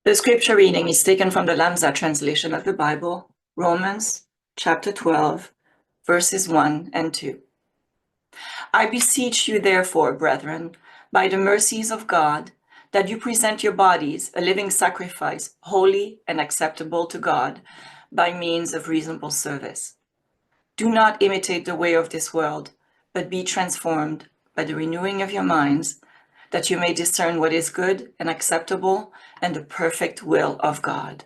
The scripture reading is taken from the Lamsa translation of the Bible, Romans chapter 12, verses 1 and 2. I beseech you, therefore, brethren, by the mercies of God, that you present your bodies a living sacrifice, holy and acceptable to God, by means of reasonable service. Do not imitate the way of this world, but be transformed by the renewing of your minds, that you may discern what is good and acceptable and the perfect will of God.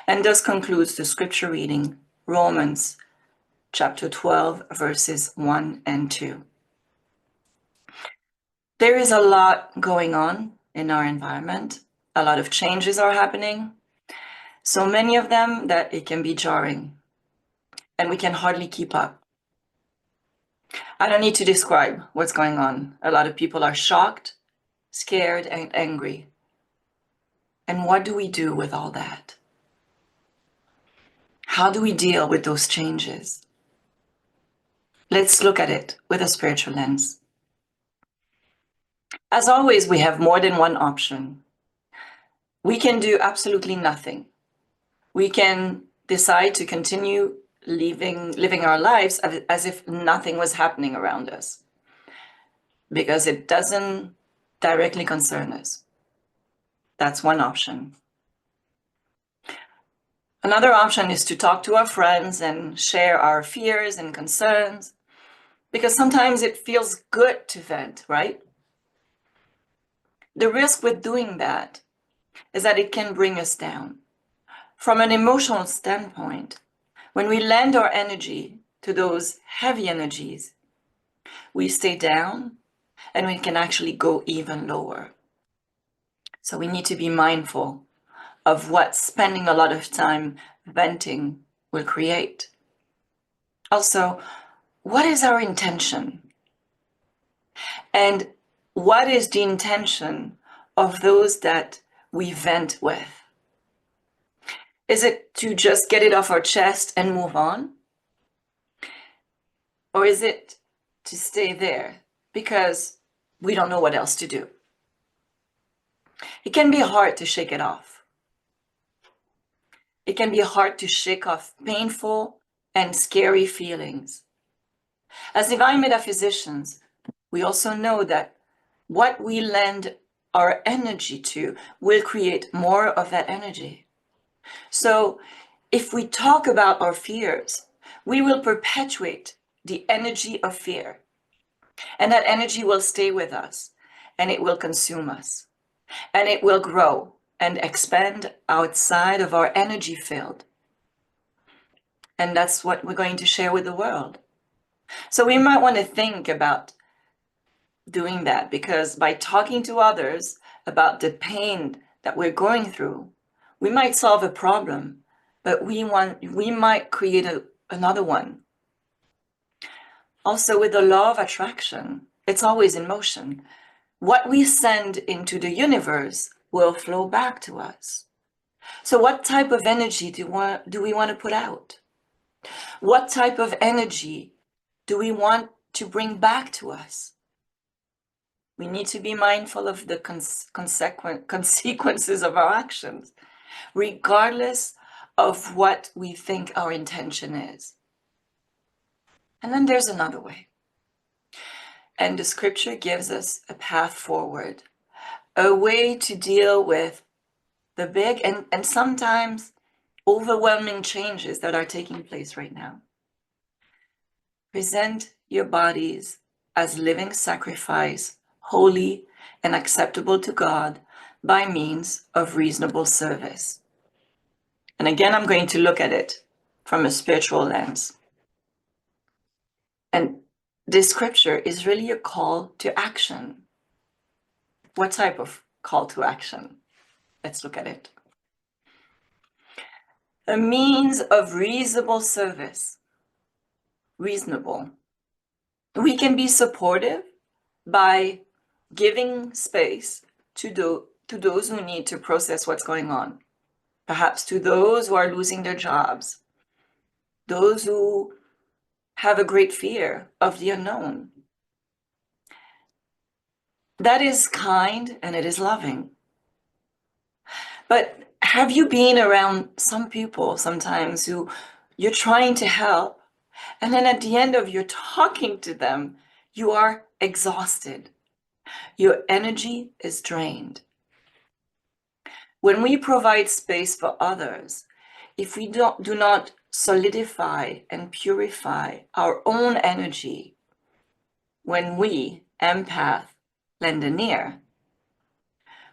And thus concludes the scripture reading, Romans chapter 12, verses 1 and 2. There is a lot going on in our environment. A lot of changes are happening. So many of them that it can be jarring and we can hardly keep up. I don't need to describe what's going on. A lot of people are shocked, scared, and angry. And what do we do with all that? How do we deal with those changes? Let's look at it with a spiritual lens. As always, we have more than one option. We can do absolutely nothing. We can decide to continue living our lives as if nothing was happening around us, because it doesn't directly concern us. That's one option. Another option is to talk to our friends and share our fears and concerns, because sometimes it feels good to vent, right? The risk with doing that is that it can bring us down. From an emotional standpoint, when we lend our energy to those heavy energies, we stay down and we can actually go even lower. So we need to be mindful of what spending a lot of time venting will create. Also, what is our intention? And what is the intention of those that we vent with? Is it to just get it off our chest and move on? Or is it to stay there because we don't know what else to do? It can be hard to shake it off. It can be hard to shake off painful and scary feelings. As divine metaphysicians, we also know that what we lend our energy to will create more of that energy. So if we talk about our fears, we will perpetuate the energy of fear. And that energy will stay with us, and it will consume us, and it will grow and expand outside of our energy field. And that's what we're going to share with the world. So we might want to think about doing that, because by talking to others about the pain that we're going through, we might solve a problem, but we might create another one. Also, with the law of attraction, it's always in motion. What we send into the universe will flow back to us. So what type of energy do we want to put out? What type of energy do we want to bring back to us? We need to be mindful of the consequences of our actions, regardless of what we think our intention is. And then there's another way. And the scripture gives us a path forward, a way to deal with the big and sometimes overwhelming changes that are taking place right now. Present your bodies as living sacrifice, holy and acceptable to God, by means of reasonable service. And again, I'm going to look at it from a spiritual lens. And this scripture is really a call to action. What type of call to action? Let's look at it. A means of reasonable service. Reasonable. We can be supportive by giving space to those who need to process what's going on. Perhaps to those who are losing their jobs. Those who have a great fear of the unknown. That is kind and it is loving. But have you been around some people sometimes who you're trying to help, and then at the end of your talking to them, you are exhausted. Your energy is drained. When we provide space for others, if we do not solidify and purify our own energy, when we, empath, lend an ear,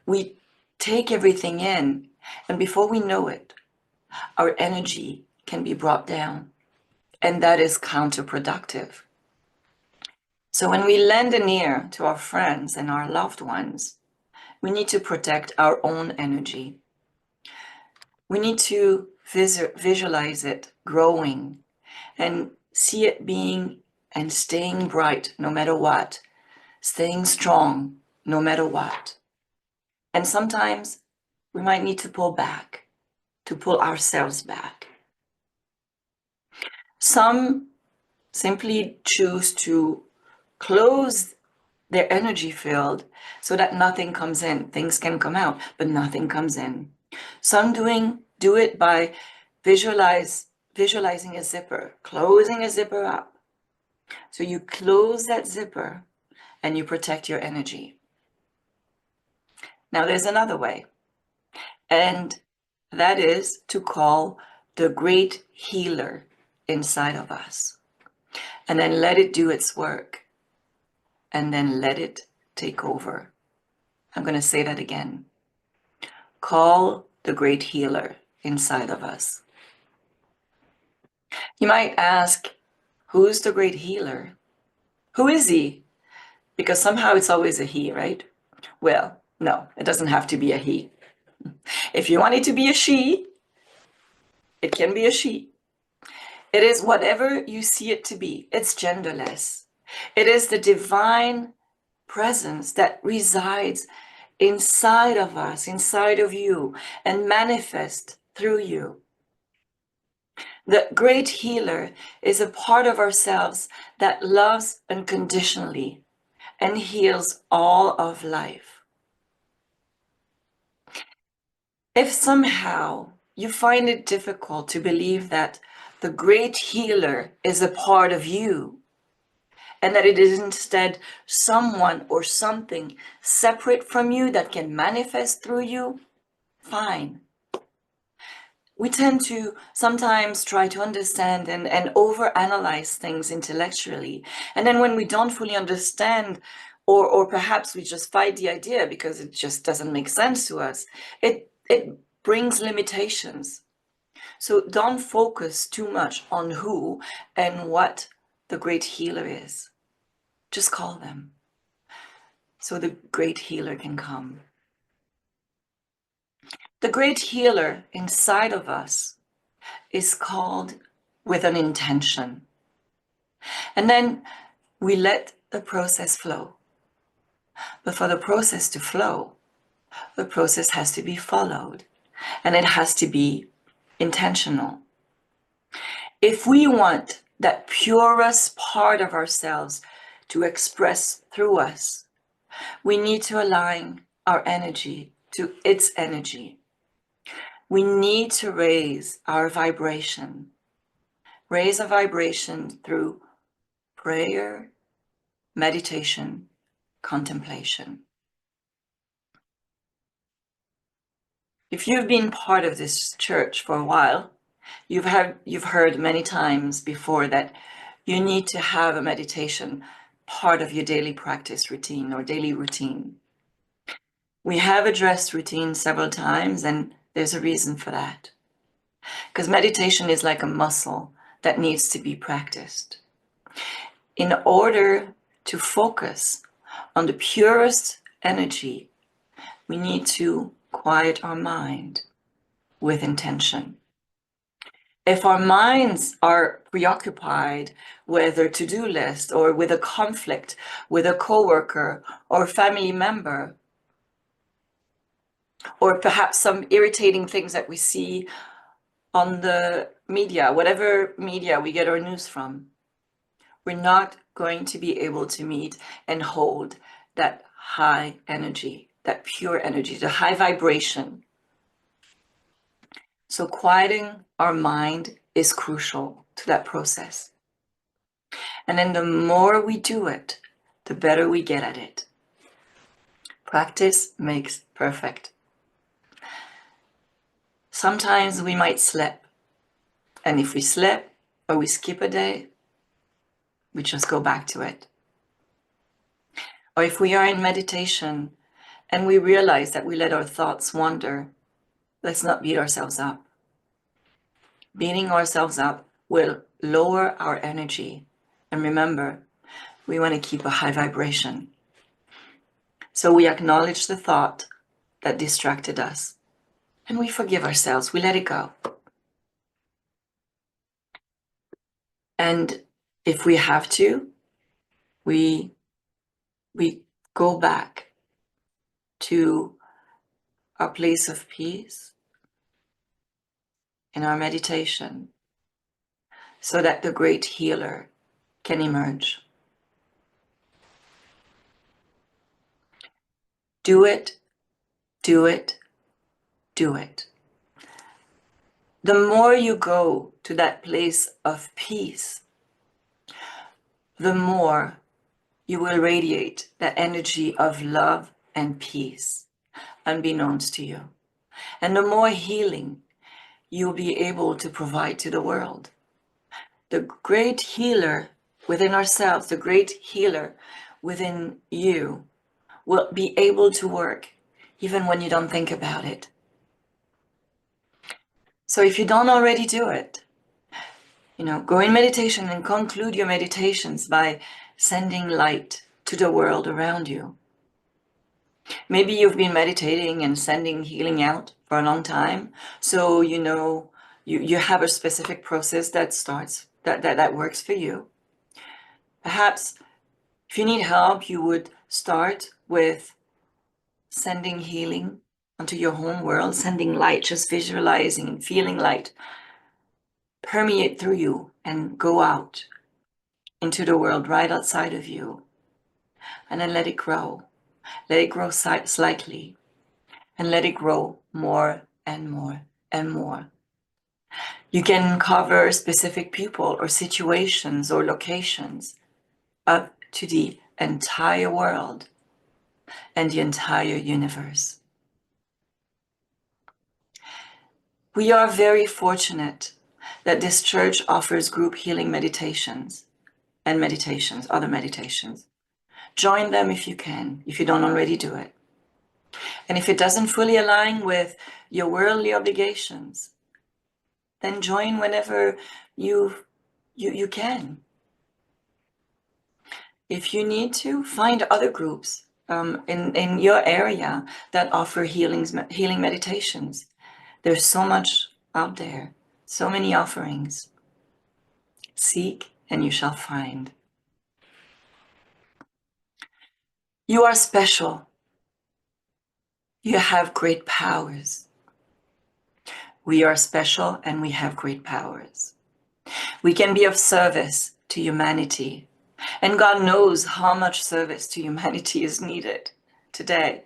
we take everything in, and before we know it, our energy can be brought down, and that is counterproductive. So when we lend an ear to our friends and our loved ones, we need to protect our own energy. We need to visualize it growing and see it being and staying bright no matter what, staying strong no matter what. And sometimes we might need to pull back, to pull ourselves back. Some simply choose to close their energy field so that nothing comes in. Things can come out, but nothing comes in. Some do it by visualizing a zipper, closing a zipper up. So you close that zipper and you protect your energy. Now there's another way, and that is to call the great healer inside of us, and then let it do its work, and then let it take over. I'm going to say that again. Call the great healer inside of us. You might ask, who's the great healer? Who is he? Because somehow it's always a he, right? Well, no, it doesn't have to be a he. If you want it to be a she, it can be a she. It is whatever you see it to be. It's genderless. It is the divine presence that resides inside of us, inside of you, and manifests through you. The great healer is a part of ourselves that loves unconditionally and heals all of life. If somehow you find it difficult to believe that the great healer is a part of you, and that it is instead someone or something separate from you that can manifest through you, fine. We tend to sometimes try to understand and overanalyze things intellectually. And then when we don't fully understand, or perhaps we just fight the idea because it just doesn't make sense to us, it brings limitations. So don't focus too much on who and what the great healer is. Just call them so the great healer can come. The great healer inside of us is called with an intention. And then we let the process flow. But for the process to flow, the process has to be followed, and it has to be intentional. If we want that purest part of ourselves to express through us, we need to align our energy to its energy. We need to raise our vibration. Raise a vibration through prayer, meditation, contemplation. If you've been part of this church for a while, you've heard many times before that you need to have a meditation part of your daily practice routine or daily routine. We have addressed routine several times, and there's a reason for that. Because meditation is like a muscle that needs to be practiced. In order to focus on the purest energy, we need to quiet our mind with intention. If our minds are preoccupied with a to-do list or with a conflict with a coworker or family member, or perhaps some irritating things that we see on the media, whatever media we get our news from, we're not going to be able to meet and hold that high energy, that pure energy, the high vibration So quieting our mind is crucial to that process. And then the more we do it, the better we get at it. Practice makes perfect. Sometimes we might slip. And if we slip or we skip a day, we just go back to it. Or if we are in meditation and we realize that we let our thoughts wander, let's not beat ourselves up. Beating ourselves up will lower our energy. And remember, we want to keep a high vibration. So we acknowledge the thought that distracted us. And we forgive ourselves. We let it go. And if we have to, we go back to our place of peace in our meditation so that the great healer can emerge. Do it, do it, do it. The more you go to that place of peace, the more you will radiate that energy of love and peace, unbeknownst to you. And the more healing you'll be able to provide to the world. The great healer within ourselves, the great healer within you, will be able to work even when you don't think about it. So if you don't already do it, go in meditation and conclude your meditations by sending light to the world around you. Maybe you've been meditating and sending healing out for a long time, so you have a specific process that works for you. Perhaps if you need help, you would start with sending healing onto your home world, sending light, just visualizing and feeling light permeate through you and go out into the world right outside of you. And then let it grow. Let it grow slightly. And let it grow more and more and more. You can cover specific people or situations or locations up to the entire world and the entire universe. We are very fortunate that this church offers group healing meditations and other meditations. Join them if you can, if you don't already do it. And if it doesn't fully align with your worldly obligations, then join whenever you can. If you need to, find other groups in your area that offer healing meditations. There's so much out there, so many offerings. Seek and you shall find. You are special. You have great powers. We are special and we have great powers. We can be of service to humanity. And God knows how much service to humanity is needed today.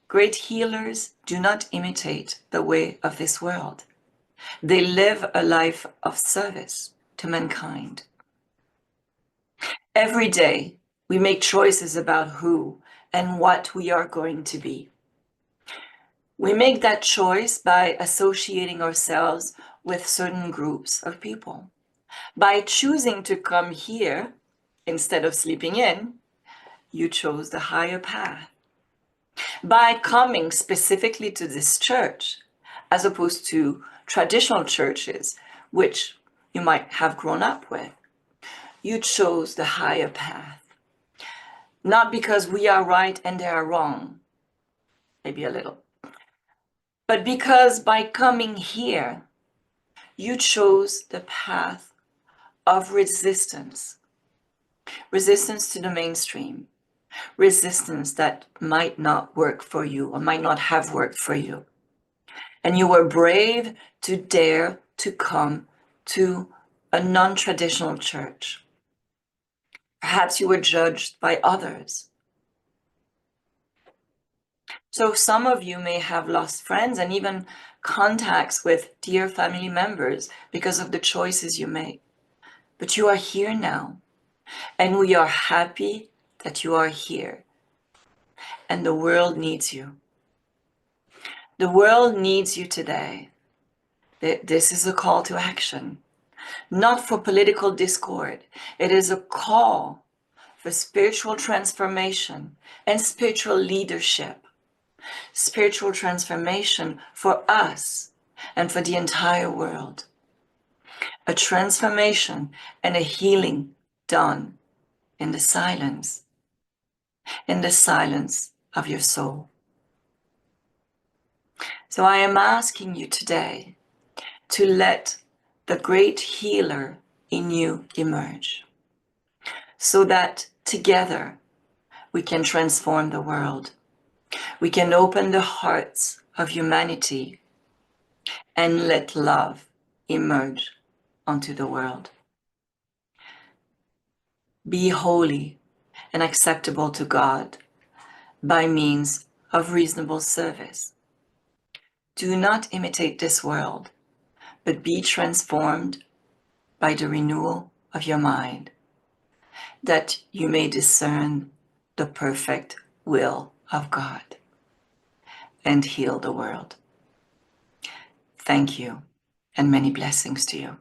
Great healers do not imitate the way of this world. They live a life of service to mankind. Every day, we make choices about who and what we are going to be. We make that choice by associating ourselves with certain groups of people. By choosing to come here instead of sleeping in, you chose the higher path. By coming specifically to this church, as opposed to traditional churches, which you might have grown up with, you chose the higher path. Not because we are right and they are wrong, maybe a little, but because by coming here, you chose the path of resistance. Resistance to the mainstream. Resistance that might not work for you or might not have worked for you. And you were brave to dare to come to a non-traditional church. Perhaps you were judged by others. So some of you may have lost friends and even contacts with dear family members because of the choices you make. But you are here now, and we are happy that you are here. And the world needs you. The world needs you today. This is a call to action, not for political discord. It is a call for spiritual transformation and spiritual leadership. Spiritual transformation for us and for the entire world. A transformation and a healing done in the silence of your soul. So I am asking you today to let the great healer in you emerge, so that together we can transform the world. We can open the hearts of humanity and let love emerge onto the world. Be holy and acceptable to God by means of reasonable service. Do not imitate this world, but be transformed by the renewal of your mind, that you may discern the perfect will of God and heal the world. Thank you, and many blessings to you.